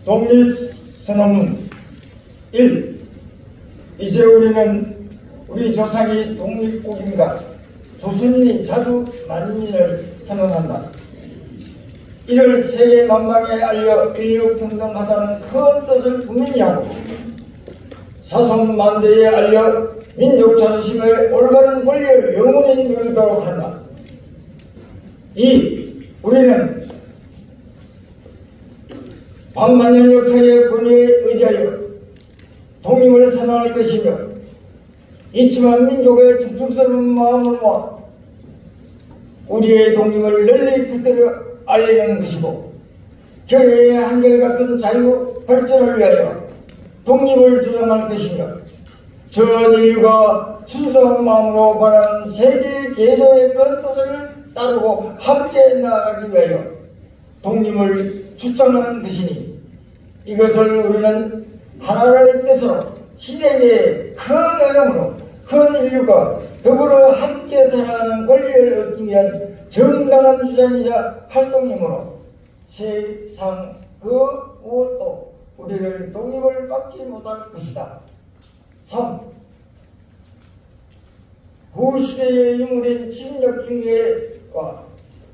독립선언문 1. 이제 우리는 우리 조상이 독립국인과 조선인이 자주 만민을 선언한다. 이를 세계 만방에 알려 인류 평등하다는 큰 뜻을 분명히 하고 사선 만대에 알려 민족 자존심의 올바른 권리를 영원히 누리도록 한다. 2. 우리는 반만년 역사의 권위에 의지하여 독립을 선언할 것이며 이치만 민족의 충성스러운 마음을 모아 우리의 독립을 널리 퍼뜨려 알리는 것이고 결의의 한결같은 자유 발전을 위하여 독립을 주장할 것이며 전 인류가 순수한 마음으로 바라는 세계 개조의 큰 뜻을 따르고 함께 나아가기 위하여 독립을 주장하는 것이니 이것을 우리는 하나님의 뜻으로 시대의 큰 애름으로 큰 인류가 더불어 함께 살아가는 권리를 얻기 위한 정당한 주장이자 활동이므로 세상 그 무엇도 우리를 독립을 받지 못할 것이다. 3. 구시대의 인물인 침략주의와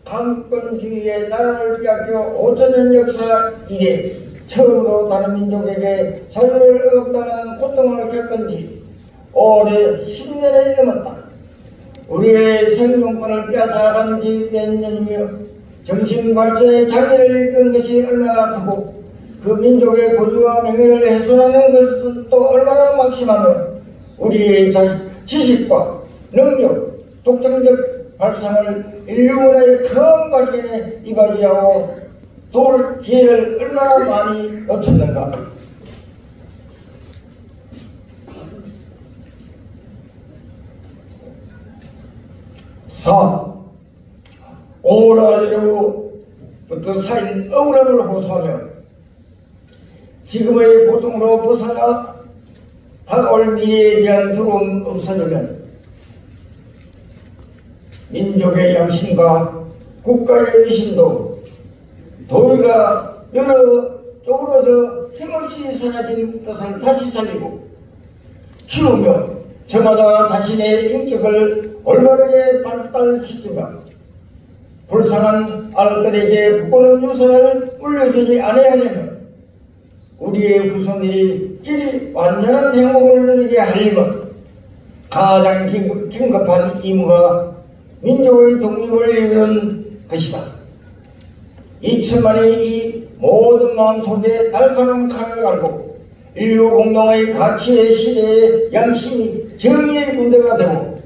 강권주의의 나라를 빼앗겨 5천년 역사 이래 처음으로 다른 민족에게 자유를 억압당하는 고통을 겪은 지 올해 10년이 넘었다. 우리의 생존권을 빼앗아간 지 몇 년이며 정신발전의 장애를 이끈 것이 얼마나 크고 그 민족의 고유와 명예를 훼손하는 것은 또 얼마나 막심하며 우리의 지식과 능력, 독창적 발상을 인류 문화의 큰 발전에 이바지하고 도울 기회를 얼마나 많이 놓쳤는가. 4. 오라이로부터 쌓인 억울함을 호소하며 지금의 고통으로 벗어나 다가올 미래에 대한 두려움 없어지면 민족의 양심과 국가의 위신도 도리가 여러 쪽으로 힘없이 사라진 것을 다시 살리고 키우며 저마다 자신의 인격을 올바르게 발달시키며 불쌍한 아들들에게 부끄러운 유산을 물려주지 아니하려면 우리의 후손들이 길이 완전한 행복을 누리게 하려면 가장 긴급한 임무가 민족의 독립을 이루는 것이다. 2천만의 이 모든 마음속에 날카로운 칼을 갈고 인류 공동의 가치의 시대에 양심이 정의의 군대가 되고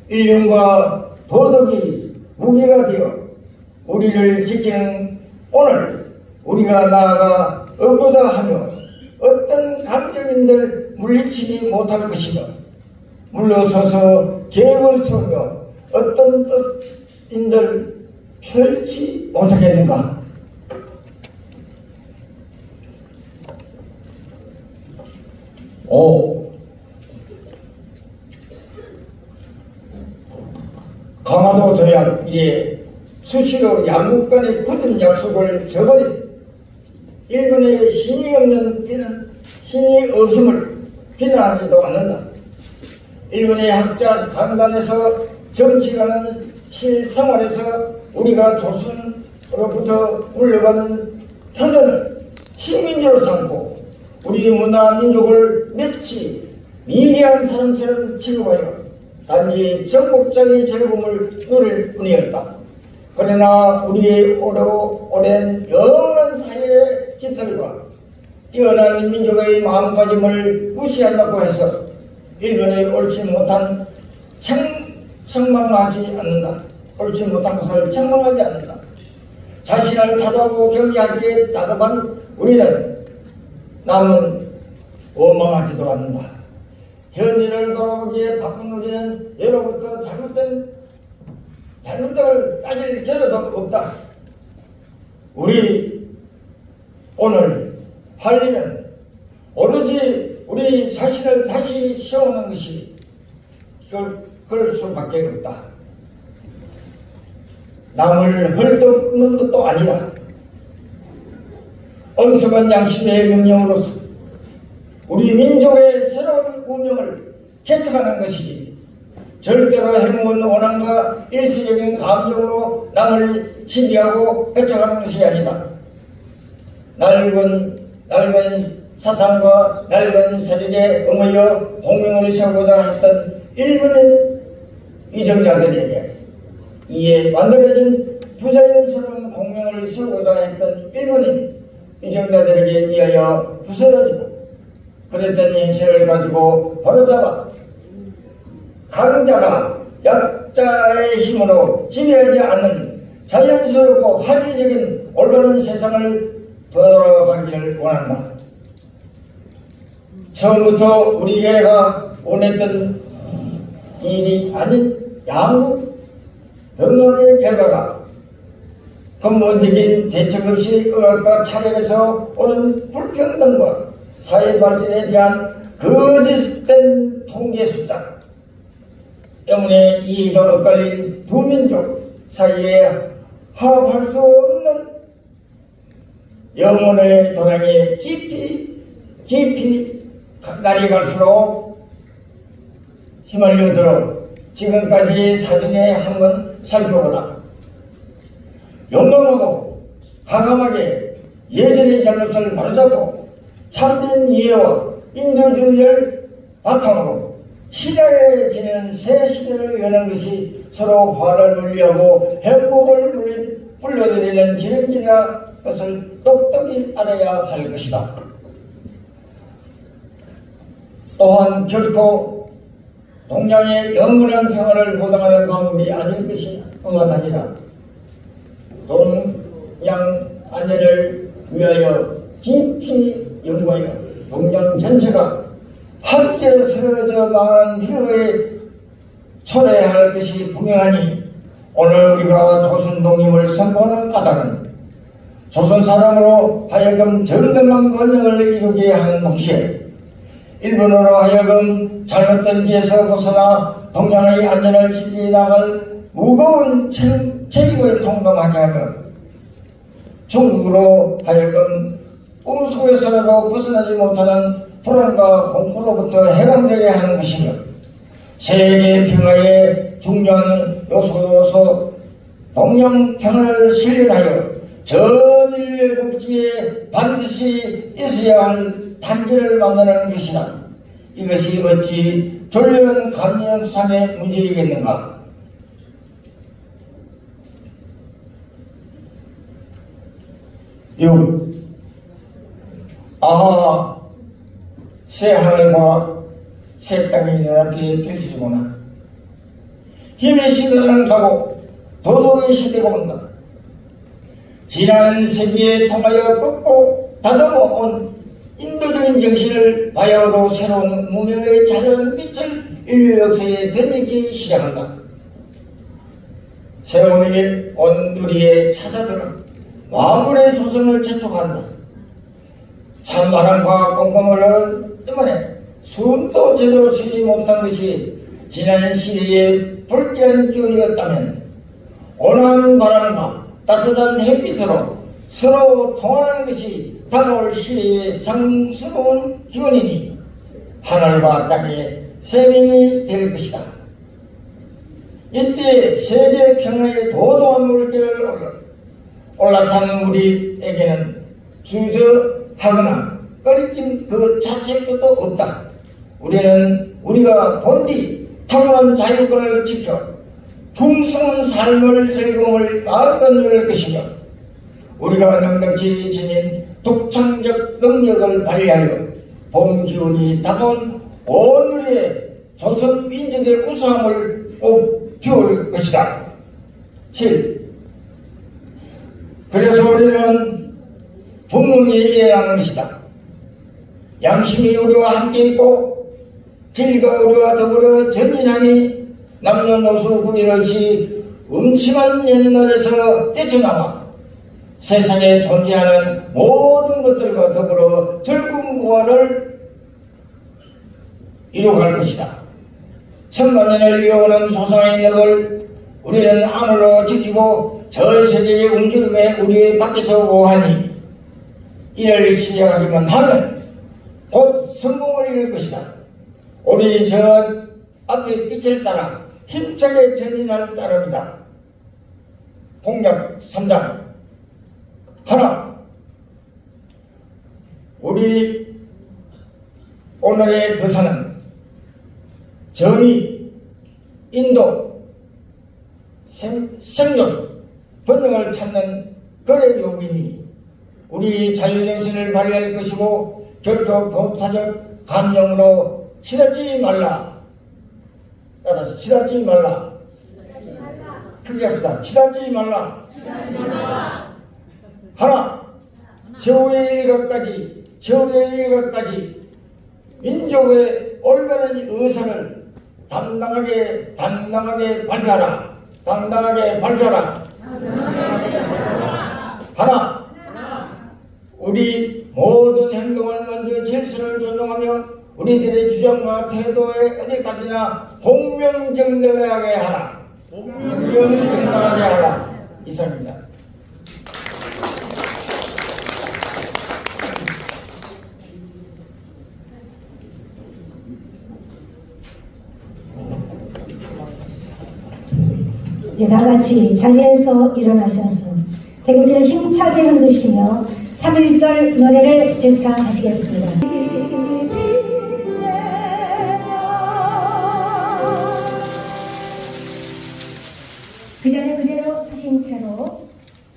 인륜과 도덕이 무기가 되어 우리를 지키는 오늘 우리가 나아가 얻고자 하며 어떤 강적인들 물리치지 못할 것이며 물러서서 계획을 세우며 어떤 뜻인들 펼치 못하겠는가. 강화도 조약 이에 수시로 양국 간의 굳은 약속을 저버린 일본의 신이 없음을 비난하지도 않는다. 일본의 학자 강단에서 정치가는 실생활에서 우리가 조선으로부터 물려받은 터전을 식민지로 삼고 우리 문화 민족을 마치 미개한 사람처럼 취급하여 단지 정복적인 즐거움을 누릴 뿐이었다. 그러나 우리의 오랜 영원한 사회의 깃털과 뛰어난 민족의 마음가짐을 무시한다고 해서 일본의 옳지 못한 책망하지 않는다. 옳지 못한 것을 책망하지 않는다. 자신을 타도하고 경계하기에 다급한 우리는 남은 원망하지도 않는다. 현실을 돌아보기에 바쁜 우리는 예로부터 잘못됨을 따질 겨를도 없다. 우리 오늘 할 일은 오로지 우리 자신을 다시 세우는 것이 그럴 수밖에 없다. 남을 헐뜯는 것도 아니다. 엄숙한 양심의 명령으로서 우리 민족의 새로운 운명을 개척하는 것이지 절대로 행운 원한과 일시적인 감정으로 남을 신비하고 개척하는 것이 아니다. 낡은 사상과 낡은 세력에 응하여 공명을 세우고자 했던 일본의 위정자들에게 이에 만들어진 부자연스러운 공명을 세우고자 했던 일본인 위정자들에게 위하여 부서지고 그랬던 현실을 가지고 바로잡아 강자가 약자의 힘으로 지배하지 않는 자연스럽고 합리적인 올바른 세상을 돌아가기를 원한다. 처음부터 우리 교회가 원했던 일이 아닌 양국 변론의 결과가 근본적인 대책 없이 의학과 차별에서 오는 불평등과 사회 발전에 대한 거짓된 통계 숫자 때문에 이해가 엇갈린 두 민족 사이에 화합할 수 없는 영혼의 도량에 깊이 날이 갈수록 휘말려들어 지금까지 사정에 한번 살펴보라. 용감하고 과감하게 예전의 잘못을 바로잡고 참된 이해와 인도주의를 바탕으로 치라해지는 새 시대를 여는 것이 서로 화를 분리하고 행복을 불러들이는 기름지나 것을 똑똑히 알아야 할 것이다. 또한 결코 동양의 영원한 평화를 보장하는 방법이 아닐 것이 뿐만 아니라 동양 안전을 위하여 깊이 연구하여 동양 전체가 함께 쓰러져 망하는 미래에 초래해야 할 것이 분명하니 오늘 우리가 조선 독립을 선포하는 까닭은 조선 사람으로 하여금 정당한 번영을 이루게 하는 동시에 일본으로 하여금 잘못된 길에서 벗어나 동양의 안전을 지켜나갈 무거운 책임을 통감하게 하며 중국으로 하여금 꿈속에서라도 벗어나지 못하는 불안과 공포로부터 해방되게 하는 것이며 세계 평화의 중요한 요소로서 동양 평화를 실현하여 전 인류의 복지에 반드시 있어야 할 단계를 만드는 것이다. 이것이 어찌 졸려한 감정상의 문제이겠는가? 새 하늘과 새 땅이 눈앞에 펼쳐지구나. 힘의 시대는 가고 도덕의 시대가 온다. 지난 세기에 통하여 꺾고 다듬어 온 인도적인 정신을 바야흐로 새로운 문명의 자연 빛을 인류 역사에 던지기 시작한다. 새로운 일 온 누리에 찾아들어 만물의 소성을 재촉한다. 찬바람과 꼼꼼을 때문에 숨도 제대로 쉬지 못한 것이 지난 시대의 불길한 기운이었다면 온화한 바람과 따뜻한 햇빛으로 서로 통하는 것이 다가올 시대의 상스러운 기운이니 하늘과 땅의 세명이 될 것이다. 이때 세계 평화의 도도한 물결을 올라탄 우리에게는 주저하거나 꺼리낌 그 자체의 것도 없다. 우리는 우리가 본디 탁월한 자유권을 지켜 풍성한 삶을 즐거움을 마음껏 누릴 것이며 우리가 넉넉히 지닌 독창적 능력을 발휘하여 봄 기운이 다가온 오늘의 조선 민족의 우수함을 피울 것이다. 7. 그래서 우리는 분명히 이해하는 것이다. 양심이 우리와 함께 있고 진리가 우리와 더불어 전진하니 남녀노소 구별 없이 음침한 옛날에서 뛰쳐나와 세상에 존재하는 모든 것들과 더불어 즐거운 무한을 이루어갈 것이다. 천만년을 이어오는 소상의 력을 우리는 안으로 지키고 전 세계의 움직임에 우리 밖에서 보하니 이를 시행하기만 하면 곧 성공을 이룰 것이다. 우리 저 앞에 빛을 따라 힘차게 전진할 따름이다. 공약 3장 하나, 우리 오늘의 거사는 정의, 인도, 생존, 번영을 찾는 거래 요인이 우리 자유정신을 발휘할 것이고 결코 보타적 감정으로 치닫지 말라. 따라서 치닫지 말라. 크게 합시다. 치닫지 말라. 하나, 최후의 일각까지 민족의 올바른 의사를 당당하게 발표하라. 하나, 우리 모든 행동을 먼저 질서를 존중하며 우리들의 주장과 태도에 어디까지나 공명정대하게 하라. 이상입니다. 이제 다같이 자리에서 일어나셔서 대구를 힘차게 흔드시며 3.1절 노래를 절창하시겠습니다. 그 자리에 그대로 서신 채로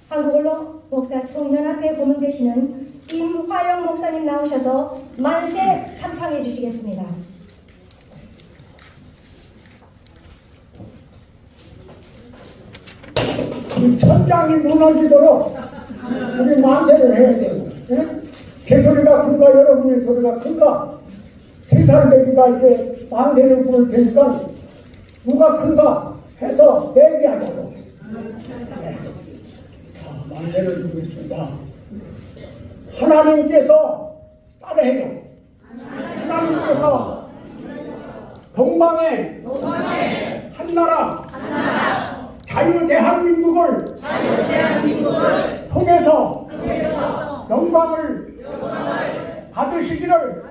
한국언론 목사 총연합회 고문되시는 임화영 목사님 나오셔서 만세 삼창해 주시겠습니다. 이 천장이 무너지도록 우리 만세를 해야 돼요. 예? 제 소리가 큰가 여러분의 소리가 큰가? 세살 되기가 이제 만세를 부를 테니까 누가 큰가 해서 얘기하자고. 네. 자, 만세를 부르겠습니다. 하나님께서 따르해요. 하나님께서 동방의 한나라 자유 대한민국을 통해서 영광을 받으시기를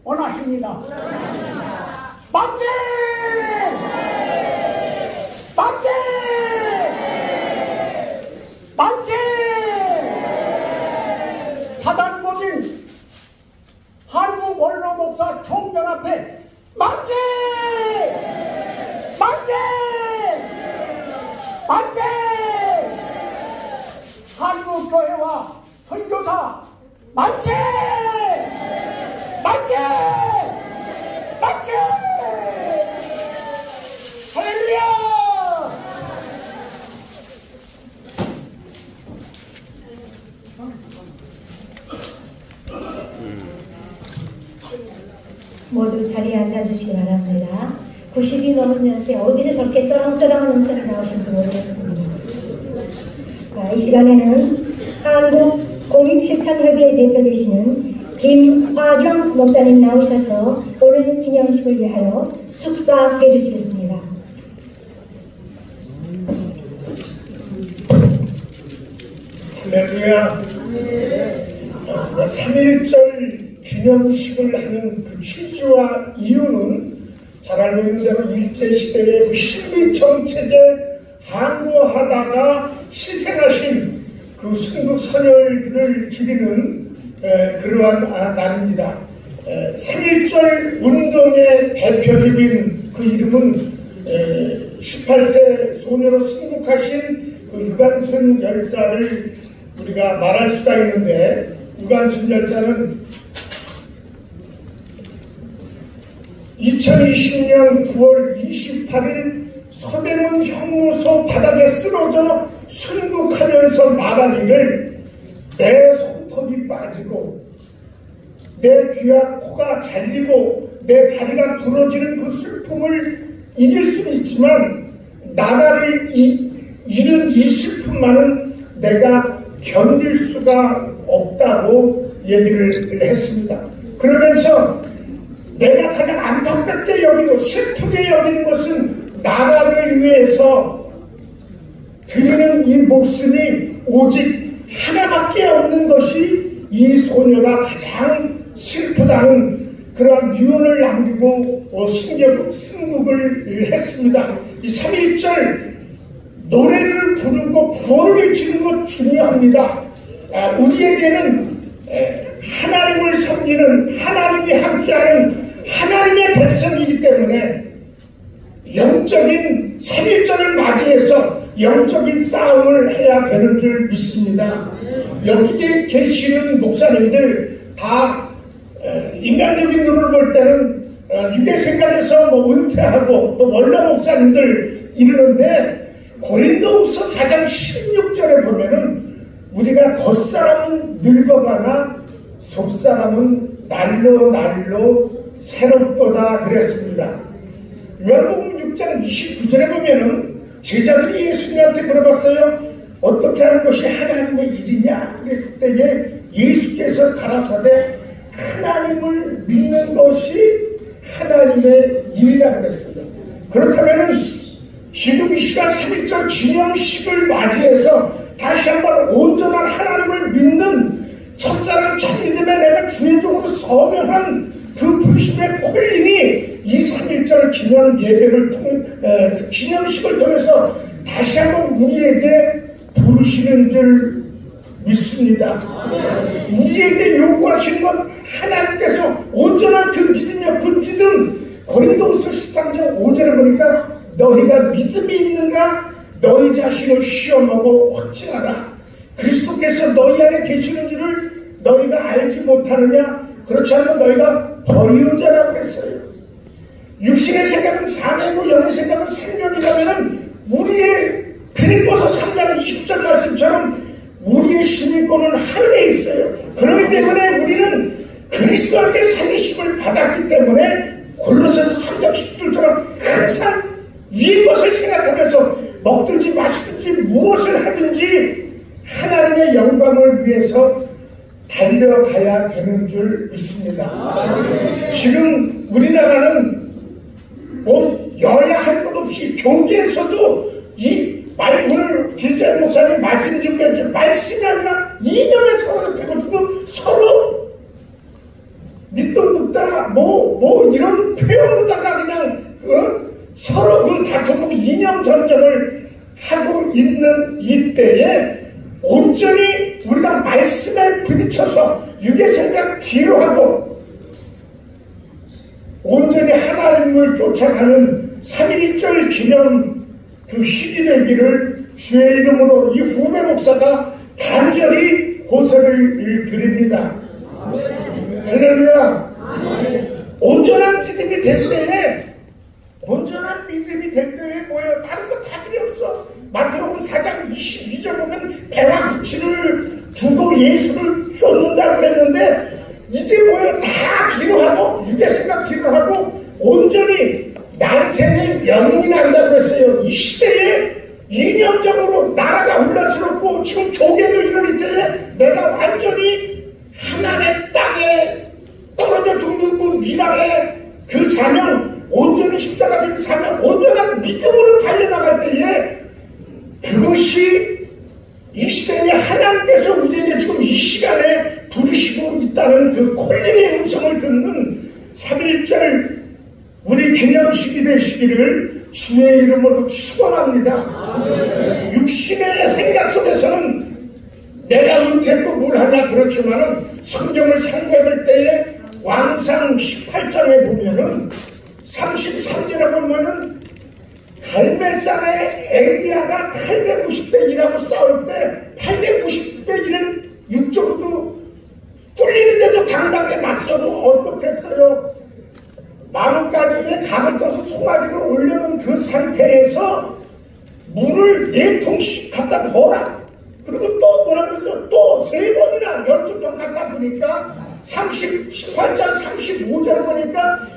원하십니다. 만세! 만세! 만세! 사단법인 한국언론목사 총연합회 만세! 만세! 만세! 한국교회와 선교사 만세! 만세! 만세! 할렐루야! 모두 자리에 앉아주시기 바랍니다. 90이 넘은 연세 어디서 저렇게 쩌렁쩌렁한 음성이 나오실지 모르겠습니다. 이 시간에는 한국공익실천협의회 대표 되시는 김화정 목사님 나오셔서 오늘 기념식을 위하여 축사해 주시겠습니다. 할렐루야. 3.1절 기념식을 하는 그 취지와 이유는 잘 알고 있는 대로 일제시대의 그 식민정책에 항거하다가 희생하신 그 순국 선열들을 기리는 그러한 날입니다. 3.1절 운동의 대표적인 그 이름은 18세 소녀로 순국하신 그 유관순 열사를 우리가 말할 수가 있는데, 유관순 열사는 2020년 9월 28일 서대문 형무소 바닥에 쓰러져 순국하면서 말하기를 내 손톱이 빠지고 내 귀와 코가 잘리고 내 다리가 부러지는 그 슬픔을 이길 수는 있지만 나라를 잃은 이 슬픔만은 내가 견딜 수가 없다고 얘기를 했습니다. 그러면서 내가 가장 안타깝게 여기고 슬프게 여기는 것은 나라를 위해서 드리는 이 목숨이 오직 하나밖에 없는 것이 이 소녀가 가장 슬프다는 그러한 유언을 남기고 순국을 했습니다. 이 3.1절 노래를 부르고 구호를 외치는 것 중요합니다. 우리에게는 하나님을 섬기는, 하나님이 함께하는 하나님의 백성이기 때문에 영적인 3.1절을 맞이해서 영적인 싸움을 해야 되는 줄 믿습니다. 여기 계시는 목사님들 다 인간적인 눈으로 볼 때는 유대 생각에서 은퇴하고 또 원로 목사님들 이르는데, 고린도후서 4장 16절에 보면은 우리가 겉사람은 늙어가나 속사람은 날로 새롭도다 그랬습니다. 요한복음 6장 29절에 보면은 제자들이 예수님한테 물어봤어요. 어떻게 하는 것이 하나님의 일이냐 그랬을 때에 예수께서 가라사대 하나님을 믿는 것이 하나님의 일이라고 그랬어요. 그렇다면은 지금 이 시간 3.1절 기념식을 맞이해서 다시 한번 온전한 하나님을 믿는 첫사랑 첫믿음에 내가 주의적으로 서명한 그 부르심의 콜링이 이 3.1절 기념 예배를 기념식을 통해서 다시 한번 우리에게 부르시는 줄 믿습니다. 우리에게 요구하시는 건 하나님께서 온전한 그 믿음이야. 그 믿음, 고린도후서 13장 5절에 보니까 너희가 믿음이 있는가? 너희 자신을 시험하고 확증하라. 그리스도께서 너희 안에 계시는 줄을 너희가 알지 못하느냐? 그렇지 않으면 너희가 버리는 자라고 했어요. 육신의 생각은 사명이고 영의 생각은 생명이라면 우리의 빌립보서 3장 20절 말씀처럼 우리의 시민권은 하늘에 있어요. 그렇기 때문에 우리는 그리스도 함께 살리심을 받았기 때문에 골로새서 3장 10절처럼 항상 이 것을 생각하면서 먹든지 마시든지 무엇을 하든지 하나님의 영광을 위해서 달려가야 되는 줄 믿습니다. 지금 우리나라는 여야 할 것 없이 교계에서도 오늘 길자의 목사님 말씀 중에 말씀이 아니라 이념의 서로를 배고프고 서로 믿던 묻다 이런 표현으로다가 그냥 서로 그 다투고 이념 전쟁을 하고 있는 이때에 온전히 우리가 말씀에 부딪혀서 육의 생각 뒤로 하고 온전히 하나님을 쫓아가는 3.1절 기념 그 시기 되기를 주의 이름으로 이 후배 목사가 간절히 호소를 드립니다. 할렐루야. 온전한 믿음이 될 때에 뭐예요? 다른 거 다 필요 없어. 마태복음 4장 22절 보면 배와 부치를 두고 예수를 쫓는다 그랬는데 이제 뭐예요? 다 뒤로 하고 육의 생각 뒤로 하고 온전히 난생의 영이 난다고 했어요. 이 시대에 이념적으로 나라가 혼란스럽고 지금 조계도 이럴 때에 내가 완전히 하나님의 땅에 떨어져 죽는 그 미랄의 그 사명, 온전히 십자가 지는 사명, 온전한 믿음으로 달려나갈 때에 그것이 이 시대에 하나님께서 우리에게 지금 이 시간에 부르시고 있다는 그 콜링의 음성을 듣는 3.1절 우리 기념식이 되시기를 주의 이름으로 축원합니다. 육신의 생각 속에서는 내가 은퇴했고 뭘 하냐 그렇지만은 성경을 참고해볼 때에 왕상 18장에 보면은 33절에 보면은 갈멜산의 엘리야가 890대 1하고 싸울 때 890대 1을 육적으로 뚫리는데도 당당하게 맞서도 어떻겠어요? 나뭇가지에 각을 떠서 송아지를 올려놓은 그 상태에서 물을 4통씩 갖다 부어라. 그리고 또 뭐라고 했어요? 또 3번이나 12통 갖다 보니까 18장 35절 보니까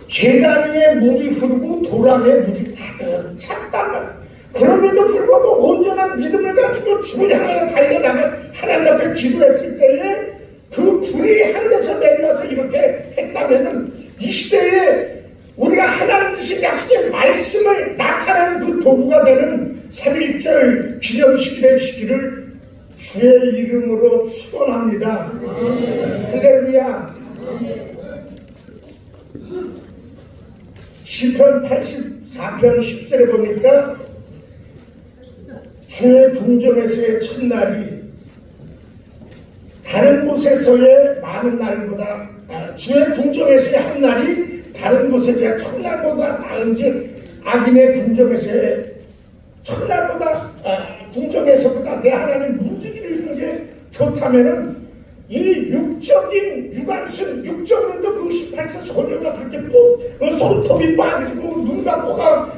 제단 위에 물이 흐르고 돌 위에 물이 가득 찼다면 그럼에도 불구하고 온전한 믿음을 가지고 주를 향하여 달려나가 하나님 앞에 기도했을 때에 그 불이 하늘에서 내려서 이렇게 했다면은 이 시대에 우리가 하나님 주신 약속의 말씀을 나타내는 그 도구가 되는 3.1절 기념식이 되시기를 주의 이름으로 축원합니다. 할렐루야. 시편 84편 10절에 보니까 주의 궁정에서의 첫날이 다른 곳에서의 많은 날보다 주의 궁정에서의 한 날이 다른 곳에서의 첫날보다 나은즉 악인의 궁정에서의 첫날보다 궁정에서보다 내 하나님 움직이는 있는 게 좋다면은 이 육적인 유관순 육적으로도 그 18세 소녀가 그렇게 손톱이 빠지고 눈과 코가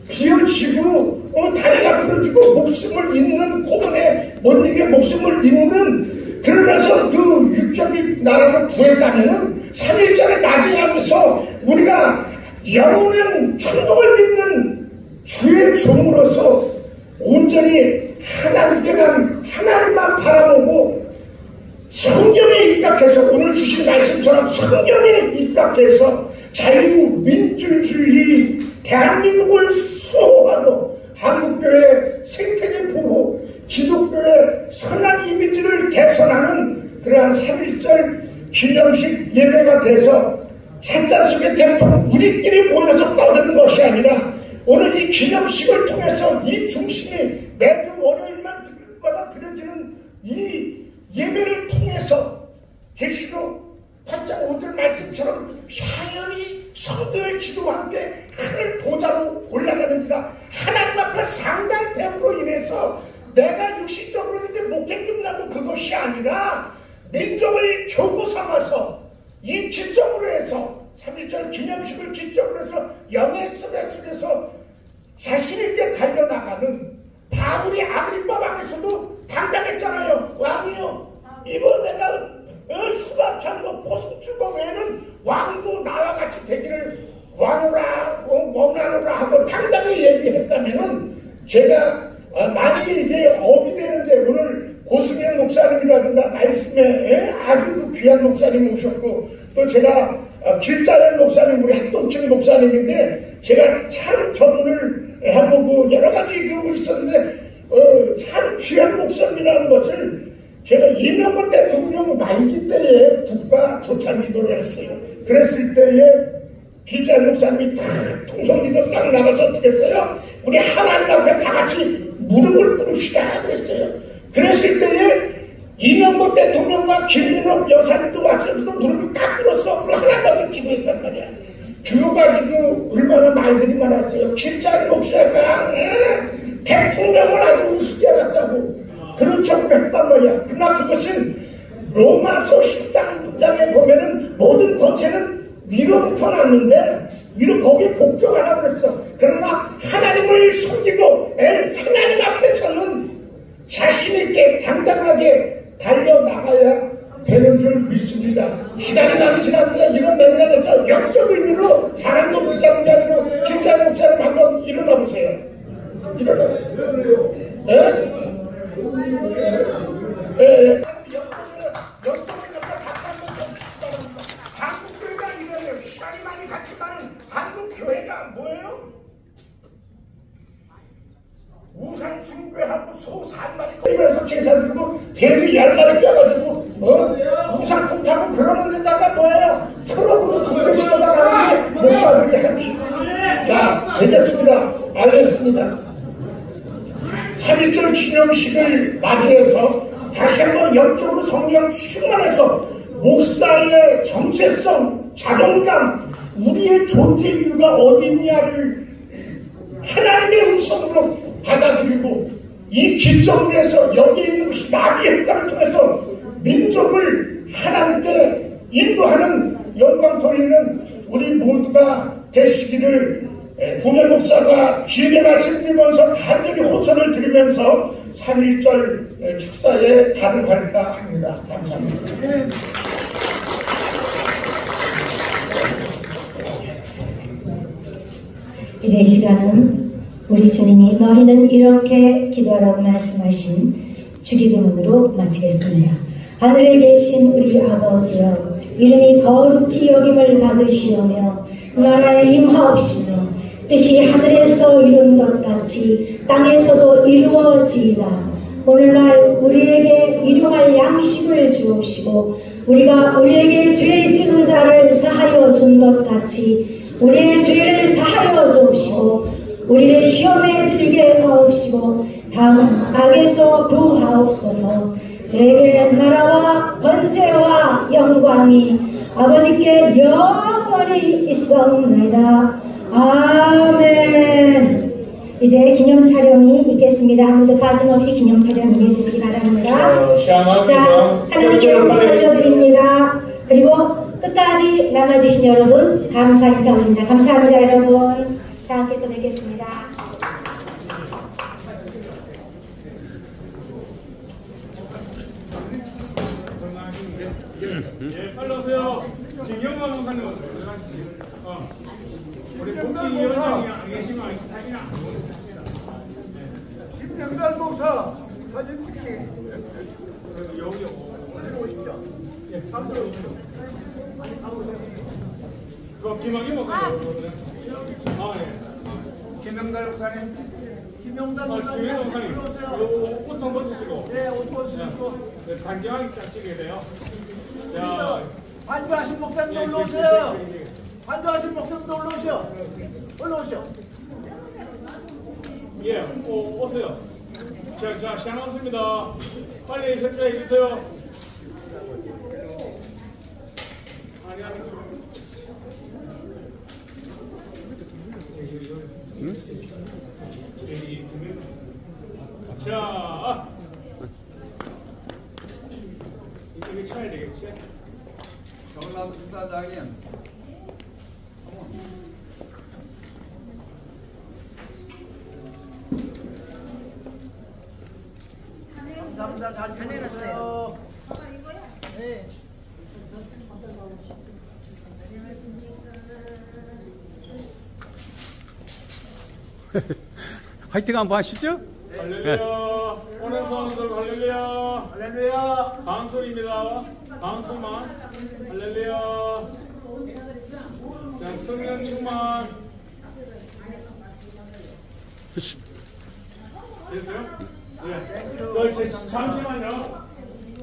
비어지고 다리가 부러지고 목숨을 잇는 고문에 못 이겨 목숨을 잇는 그러면서 그 육적인 나라를 구했다면은 3일절을 맞이하면서 우리가 영원한 천국을 믿는 주의 종으로서 온전히 하나님만 바라보고 성경에 입각해서 오늘 주신 말씀처럼 성경에 입각해서 자유민주주의 대한민국을 수호하고 한국교회 생태계 보호 기독교의 선한 이미지를 개선하는 그러한 3.1절 기념식 예배가 돼서 산자속의 대통 우리끼리 모여서 떠드는 것이 아니라 오늘 이 기념식을 통해서 이 중심이 매주 월요일마다 드려지는 이 예배를 통해서 계시록 8장 5절 말씀처럼 향연히 성도의 기도와 함께 하늘 보좌로 올라가는지라 하나님 앞에 상달됨으로 인해서 내가 육신적으로 이제 목회 끝나고 그것이 아니라 민족을 교구 삼아서 이 기점으로 해서 3.1절 기념식을 기점으로 해서 영의 습에 속에서 자신있게 달려나가는 바울이 아그리빠 왕에서도 당당했잖아요. 왕이요 이번 내가 수갑찬거 포승줄거 외에는 왕도 나와 같이 되기를 원하노라 하고 당당히 얘기했다면은 제가 많이 이제 업이 되는데 오늘 고승현 목사님이라든가 말씀에 아주 귀한 목사님 오셨고 또 제가 길자연 목사님 우리 학동층 목사님인데 제가 참 저분을 해보고 여러 가지 그러고 있었는데 참 귀한 목사님이라는 것을 제가 이명박 대통령 말기 때에 국가 조찬 기도를 했어요. 그랬을 때에 길자연 목사님이 다 통성기도 딱 나가서 어떻게 했어요? 우리 하나님 앞에 다 같이 무릎을 꿇읍시다 그랬어요. 그랬을 때에 이명박 대통령과 김민옥 여사님도 와서도 무릎을 딱 꿇었어. 그리고 하나님 앞에 기도했단 말이야. 그거 가지고 얼마나 말들이 많았어요. 길자연 목사가 대통령을 아주 우습게 알았다고 그런 척을 했단 말이야. 그러나 그것은 로마서 10장에 보면은 모든 권세는 위로부터 났는데 위로 거기에 복종하라고 그랬어. 그러나 하나님을 섬기고 하나님 앞에서는 자신있게 당당하게 달려나가야 되는 줄 믿습니다. 시간이 많이 지났는데 이런 맥락에서 영적 의미로 사람도 못 잡는 게 아니고 김자연 목사님 한번 일어나 보세요. 일어나요. 한국교회가 이래요. 시간이 많이 갔지만 한국교회가 뭐예요? 우상 숭배하고 소 3마리 끌면서 제사 드리고 돼지 10마리 껴가지고 우상 쿵타고 그러는 데다가 뭐예요? 트럭으로 동대시가 나가는 게 목사들이 한식. 자, 알겠습니다. 알겠습니다. 3.1절 기념식을 맞이해서 다시 한번 영적으로 성령 충만해서 목사의 정체성, 자존감, 우리의 존재 이유가 어디 있냐를 하나님의 음성으로 받아들이고 이 기점을 해서 여기 있는 것이 나비의 흑담을 통해서 민족을 하나님께 인도하는 영광 돌리는 우리 모두가 되시기를 후배 목사가 길게 말씀드리면서 간절히 호소를 드리면서 3.1절 축사에 가능할까 합니다. 감사합니다. 이제 이 시간은 우리 주님이 너희는 이렇게 기도하라고 말씀하신 주기도문으로 마치겠습니다. 하늘에 계신 우리 아버지여, 이름이 거룩히 여김을 받으시오며 나라에 임하옵시며 뜻이 하늘에서 이룬 것 같이 땅에서도 이루어지이다. 오늘날 우리에게 일용할 양식을 주옵시고 우리가 우리에게 죄 지은 자를 사하여 준 것 같이 우리의 죄를 사하여 주옵시고 우리를 시험에 들게 하옵시고 다음 악에서 구하옵소서. 내게 나라와 권세와 영광이 아버지께 영원히 있사옵나이다. 아멘. 이제 기념 촬영이 있겠습니다. 아무도 빠짐없이 기념 촬영 해주시기 바랍니다. 자, 하나님께 영광 올려드립니다. 그리고 끝까지 남아주신 여러분 감사 인사 올립니다. 감사합니다, 여러분. 다음 주에 또 뵙겠습니다. 예, 빨리 오세요. 김영만 목사님 어디 가시지? 우리 국회의원장이 안 계시면 사진이 안 보입니다. 김정달 목사 사진 찍기. 여기 예, 앞으로 오세요. 그거 김학의 목사님. 예. 김영달 목사님. 김영달 김영달 목사님. 요 옷 좀 벗으시고. 네, 옷 벗으시고. 네, 단정하게 딱 찍어야 돼요. 자, 반주하신 목사님 올라오세요. 반주하신 목사님 올라오셔. 올라오셔. 예, 오세요. 자, 시간 왔습니다. 빨리 협조해 주세요. 자, 이게 쳐야 되겠지? 경남 주사장님. 감사합니다. 잘 편해놨어요. 네. 화이팅 한번 하시죠? 할렐루야. 오른손들 할렐루야. 할렐루야. 반소입니다. 반소만. 할렐루야. 자, 성령 충만. 됐어요? 네. 잠시만요.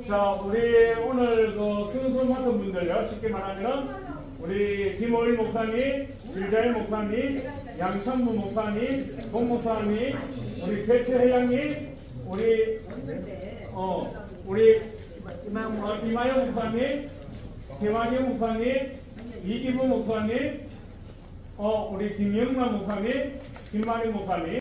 자, 우리 오늘 그 순서 맡은 분들요. 쉽게 말하면 우리 김호일 목사님, 빌자일 목사님, 양천부 목사님, 공 목사님, 우리 최채 회장님, 우리 이마영 목사님, 김한영 목사님, 이기부 목사님, 우리 김영남 목사님, 김만희 목사님.